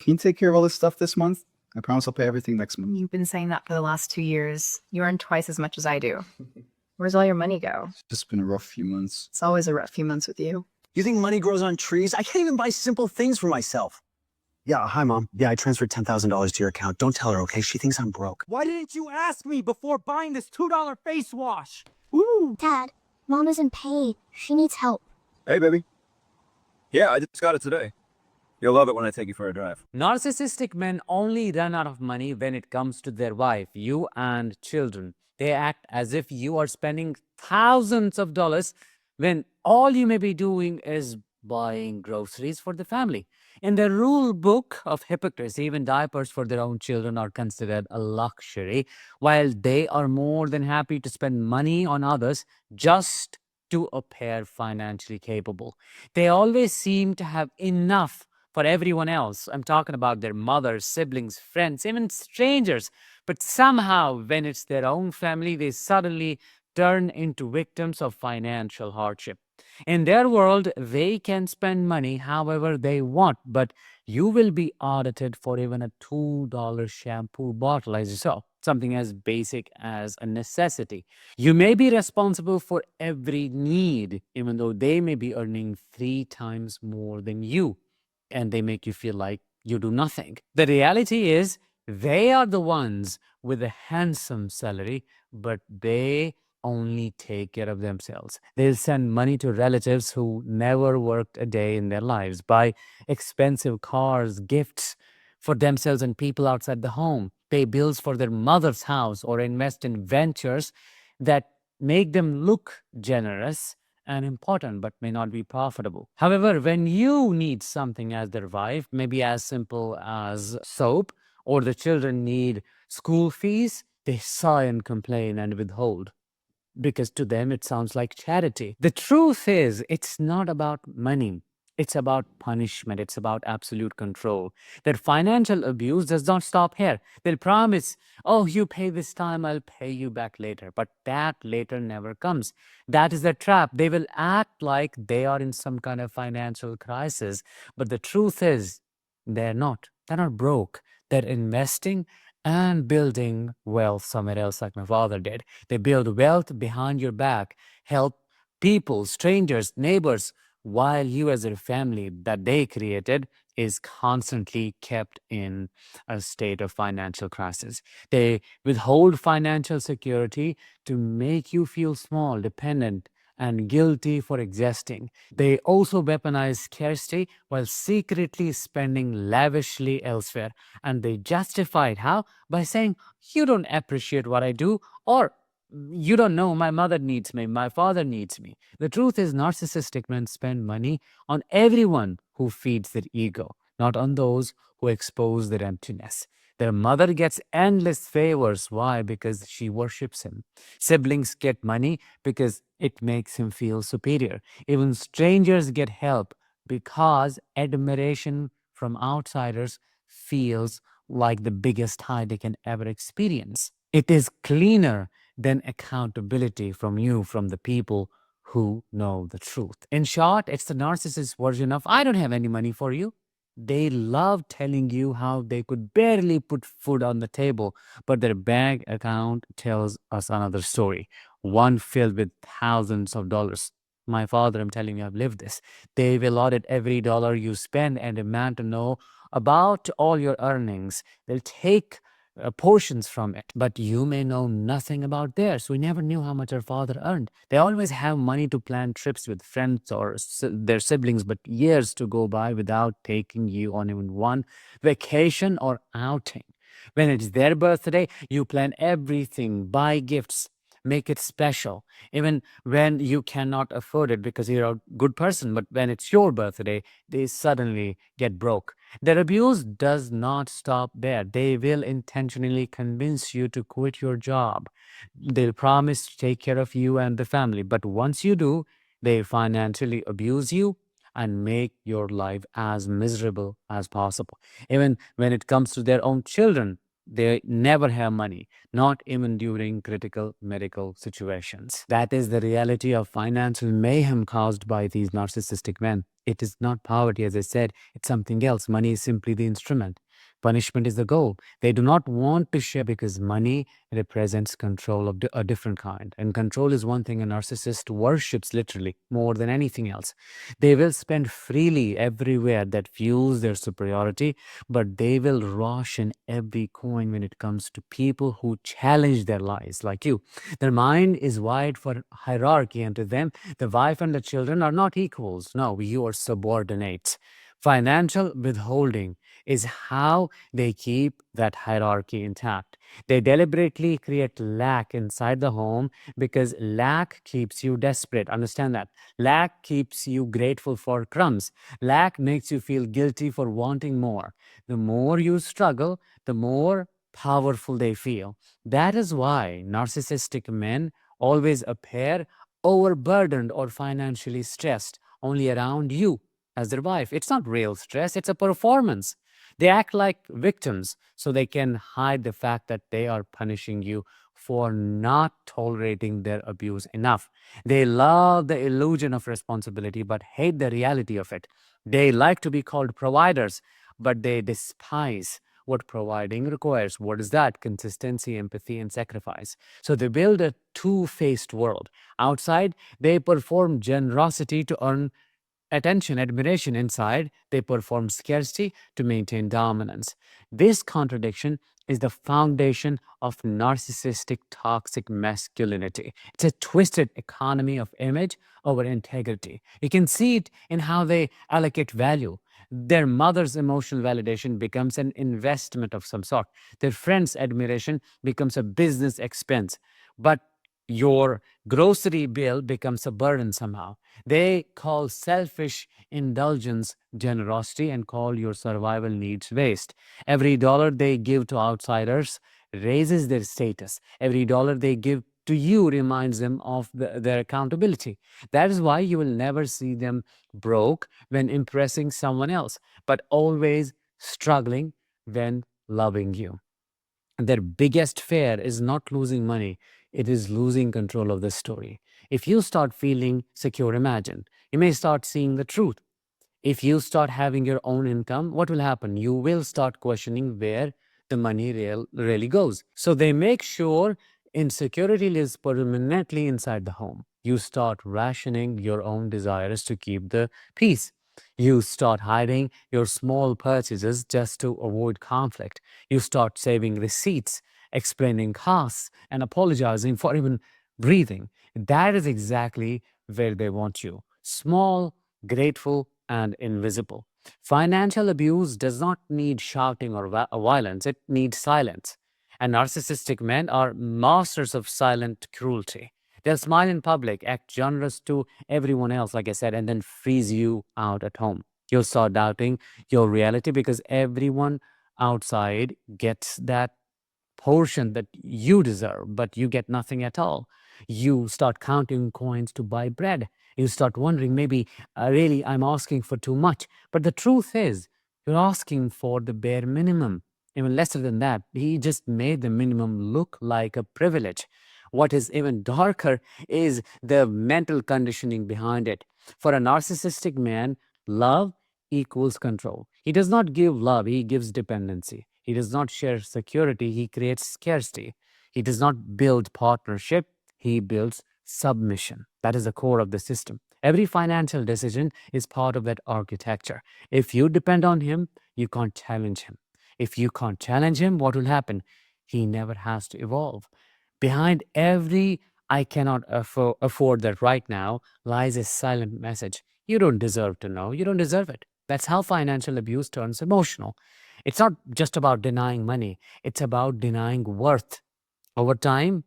Can you take care of all this stuff this month? I promise I'll pay everything next month. You've been saying that for the last 2 years. You earn twice as much as I do. Where's all your money go? It's just been a rough few months. It's always a rough few months with you. You think money grows on trees? I can't even buy simple things for myself. Yeah, hi, Mom. Yeah, I transferred $10,000 to your account. Don't tell her, okay? She thinks I'm broke. Why didn't you ask me before buying this $2 face wash? Dad, Mom isn't paid. She needs help. Hey, baby. Yeah, I just got it today. You'll love it when I take you for a drive. Narcissistic men only run out of money when it comes to their wife, you and children. They act as if you are spending thousands of dollars when all you may be doing is buying groceries for the family. In the rule book of hypocrisy, even diapers for their own children are considered a luxury, while they are more than happy to spend money on others just to appear financially capable. They always seem to have enough for everyone else. I'm talking about their mothers, siblings, friends, even strangers. But somehow, when it's their own family, they suddenly turn into victims of financial hardship. In their world, they can spend money however they want, but you will be audited for even a $2 shampoo bottle, as you saw, something as basic as a necessity. You may be responsible for every need, even though they may be earning 3 times more than you, and they make you feel like you do nothing. The reality is, they are the ones with a handsome salary, but they only take care of themselves. They'll send money to relatives who never worked a day in their lives, buy expensive cars, gifts for themselves and people outside the home, pay bills for their mother's house, or invest in ventures that make them look generous and important but may not be profitable. However, when you need something as their wife, maybe as simple as soap, or the children need school fees, they sigh and complain and withhold, because to them it sounds like charity. The truth is, it's not about money. It's about punishment. It's about absolute control. Their financial abuse does not stop here. They'll promise, oh, you pay this time, I'll pay you back later. But that later never comes. That is the trap. They will act like they are in some kind of financial crisis. But the truth is, they're not. They're not broke. They're investing and building wealth somewhere else, like my father did. They build wealth behind your back, help people, strangers, neighbors, while you, as a family that they created, is constantly kept in a state of financial crisis. They withhold financial security to make you feel small, dependent, and guilty for existing. They also weaponize scarcity while secretly spending lavishly elsewhere. And they justify it how? By saying, you don't appreciate what I do, or you don't know, my mother needs me, my father needs me. The truth is, narcissistic men spend money on everyone who feeds their ego, not on those who expose their emptiness. Their mother gets endless favors. Why? Because she worships him. Siblings get money because it makes him feel superior. Even strangers get help because admiration from outsiders feels like the highest high they can ever experience. It is cleaner than accountability from you, from the people who know the truth. In short, it's the narcissist version of, I don't have any money for you. They love telling you how they could barely put food on the table, but their bank account tells us another story, one filled with thousands of dollars. My father, I'm telling you, I've lived this. They will audit every dollar you spend and demand to know about all your earnings. They'll take portions from it, but you may know nothing about theirs. We never knew how much our father earned. They always have money to plan trips with friends or their siblings, but years to go by without taking you on even one vacation or outing. When it's their birthday, you plan everything, buy gifts, make it special, even when you cannot afford it because you're a good person. But when it's your birthday, they suddenly get broke. Their abuse does not stop there. They will intentionally convince you to quit your job. They'll promise to take care of you and the family. But once you do, they financially abuse you and make your life as miserable as possible. Even when it comes to their own children, They never have money, not even during critical medical situations. That is the reality of financial mayhem caused by these narcissistic men. It is not poverty, as I said, it's something else. Money is simply the instrument. Punishment is the goal. They do not want to share because money represents control of a different kind. And control is one thing a narcissist worships literally more than anything else. They will spend freely everywhere that fuels their superiority, but they will ration every coin when it comes to people who challenge their lives, like you. Their mind is wired for hierarchy, and to them, the wife and the children are not equals. No, you are subordinates. Financial withholding is how they keep that hierarchy intact. They deliberately create lack inside the home because lack keeps you desperate. Understand that. Lack keeps you grateful for crumbs. Lack makes you feel guilty for wanting more. The more you struggle, the more powerful they feel. That is why narcissistic men always appear overburdened or financially stressed only around you as their wife. It's not real stress, it's a performance. They act like victims so they can hide the fact that they are punishing you for not tolerating their abuse enough. They love the illusion of responsibility but hate the reality of it. They like to be called providers, but they despise what providing requires. What is that? Consistency, empathy, and sacrifice. So they build a two-faced world. Outside, they perform generosity to earn attention, admiration. Inside, they perform scarcity to maintain dominance. This contradiction is the foundation of narcissistic toxic masculinity. It's a twisted economy of image over integrity. You can see it in how they allocate value. Their mother's emotional validation becomes an investment of some sort. Their friend's admiration becomes a business expense. But your grocery bill becomes a burden somehow. They call selfish indulgence generosity and call your survival needs waste. Every dollar they give to outsiders raises their status. Every dollar they give to you reminds them of their accountability. That is why you will never see them broke when impressing someone else, but always struggling when loving you. Their biggest fear is not losing money, it is losing control of the story. If you start feeling secure, imagine, you may start seeing the truth. If you start having your own income, what will happen? You will start questioning where the money really goes. So they make sure insecurity lives permanently inside the home. You start rationing your own desires to keep the peace. You start hiding your small purchases just to avoid conflict. You start saving receipts, explaining costs, and apologizing for even breathing. That is exactly where they want you. Small, grateful, and invisible. Financial abuse does not need shouting or violence, it needs silence. And narcissistic men are masters of silent cruelty. They'll smile in public, act generous to everyone else, like I said, and then freeze you out at home. You'll start doubting your reality because everyone outside gets that portion that you deserve, but you get nothing at all. You start counting coins to buy bread. You start wondering, maybe really I'm asking for too much. But the truth is, you're asking for the bare minimum, even lesser than that. He just made the minimum look like a privilege. What is even darker is the mental conditioning behind it. For a narcissistic man, love equals control. He does not give love, he gives dependency. He does not share security, he creates scarcity. He does not build partnership, he builds submission. That is the core of the system. Every financial decision is part of that architecture. If you depend on him, you can't challenge him. If you can't challenge him, what will happen? He never has to evolve. Behind every I cannot afford that right now lies a silent message. You don't deserve to know. You don't deserve it. That's how financial abuse turns emotional. It's not just about denying money. It's about denying worth. Over time,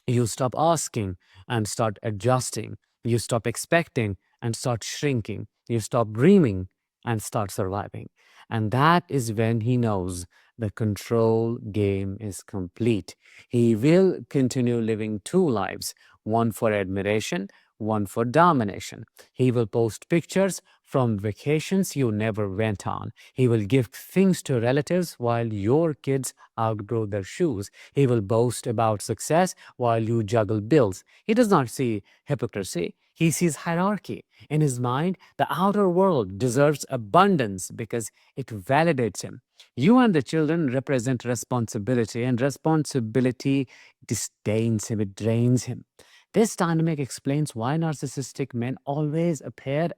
you stop asking and start adjusting. You stop expecting and start shrinking. You stop dreaming and start surviving. And that is when he knows the control game is complete. He will continue living two lives, one for admiration, one for domination. He will post pictures from vacations you never went on. He will give things to relatives while your kids outgrow their shoes. He will boast about success while you juggle bills. He does not see hypocrisy. He sees hierarchy. In his mind, the outer world deserves abundance because it validates him. You and the children represent responsibility, and responsibility disdains him, it drains him. This dynamic explains why narcissistic men always appear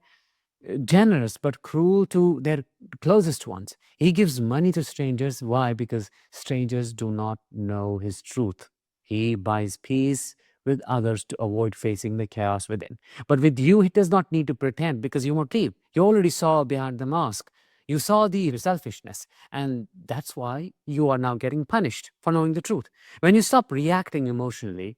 generous but cruel to their closest ones. He gives money to strangers. Why? Because strangers do not know his truth. He buys peace with others to avoid facing the chaos within. But with you, he does not need to pretend because you motive. You already saw behind the mask. You saw the selfishness, and that's why you are now getting punished for knowing the truth. When you stop reacting emotionally,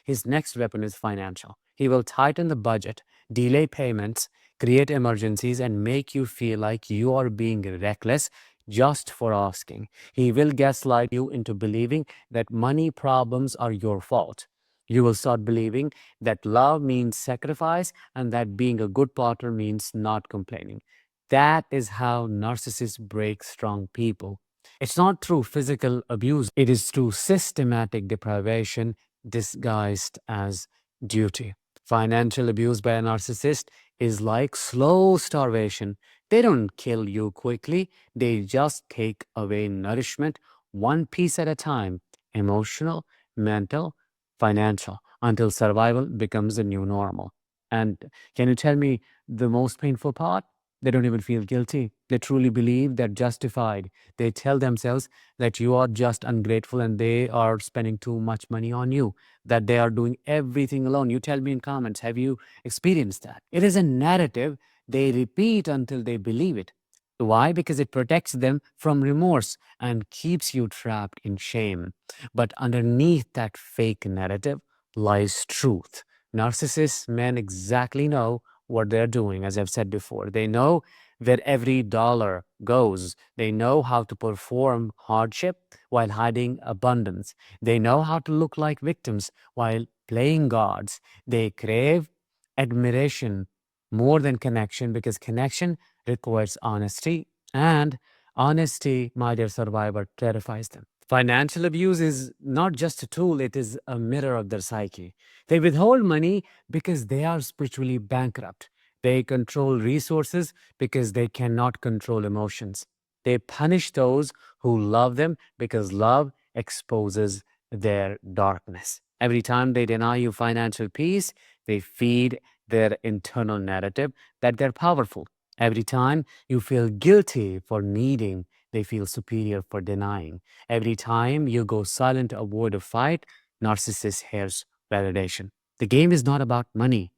his next weapon is financial. He will tighten the budget, delay payments, create emergencies, and make you feel like you are being reckless just for asking. He will gaslight you into believing that money problems are your fault. You will start believing that love means sacrifice and that being a good partner means not complaining. That is how narcissists break strong people. It's not through physical abuse, it is through systematic deprivation disguised as duty. Financial abuse by a narcissist is like slow starvation. They don't kill you quickly, they just take away nourishment one piece at a time, emotional, mental, financial, until survival becomes the new normal. And can you tell me the most painful part? They don't even feel guilty. They truly believe they're justified. They tell themselves that you are just ungrateful and they are spending too much money on you, that they are doing everything alone. You tell me in comments, have you experienced that? It is a narrative they repeat until they believe it. Why? Because it protects them from remorse and keeps you trapped in shame. But underneath that fake narrative lies truth. Narcissists men exactly know what they're doing, as I've said before. They know where every dollar goes. They know how to perform hardship while hiding abundance. They know how to look like victims while playing gods. They crave admiration more than connection because connection requires honesty, and honesty, my dear survivor, terrifies them. Financial abuse is not just a tool, it is a mirror of their psyche. They withhold money because they are spiritually bankrupt. They control resources because they cannot control emotions. They punish those who love them because love exposes their darkness. Every time they deny you financial peace, they feed their internal narrative that they're powerful. Every time you feel guilty for needing, they feel superior for denying. Every time you go silent to avoid a fight, narcissist hears validation. The game is not about money,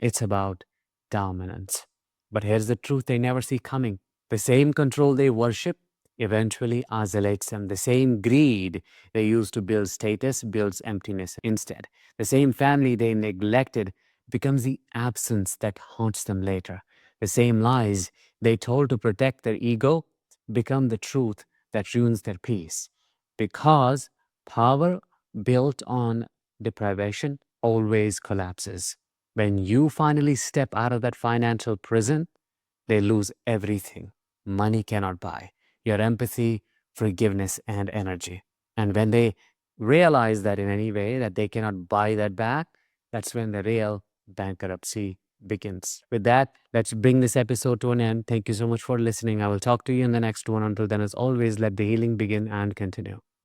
it's about dominance. But here's the truth they never see coming. The same control they worship eventually isolates them. The same greed they use to build status builds emptiness instead. The same family they neglected becomes the absence that haunts them later. The same lies they told to protect their ego become the truth that ruins their peace. Because power built on deprivation always collapses. When you finally step out of that financial prison, they lose everything money cannot buy: your empathy, forgiveness, and energy. And when they realize that in any way that they cannot buy that back, that's when the real bankruptcy begins. With that, let's bring this episode to an end. Thank you so much for listening. I will talk to you in the next one. Until then, as always, let the healing begin and continue.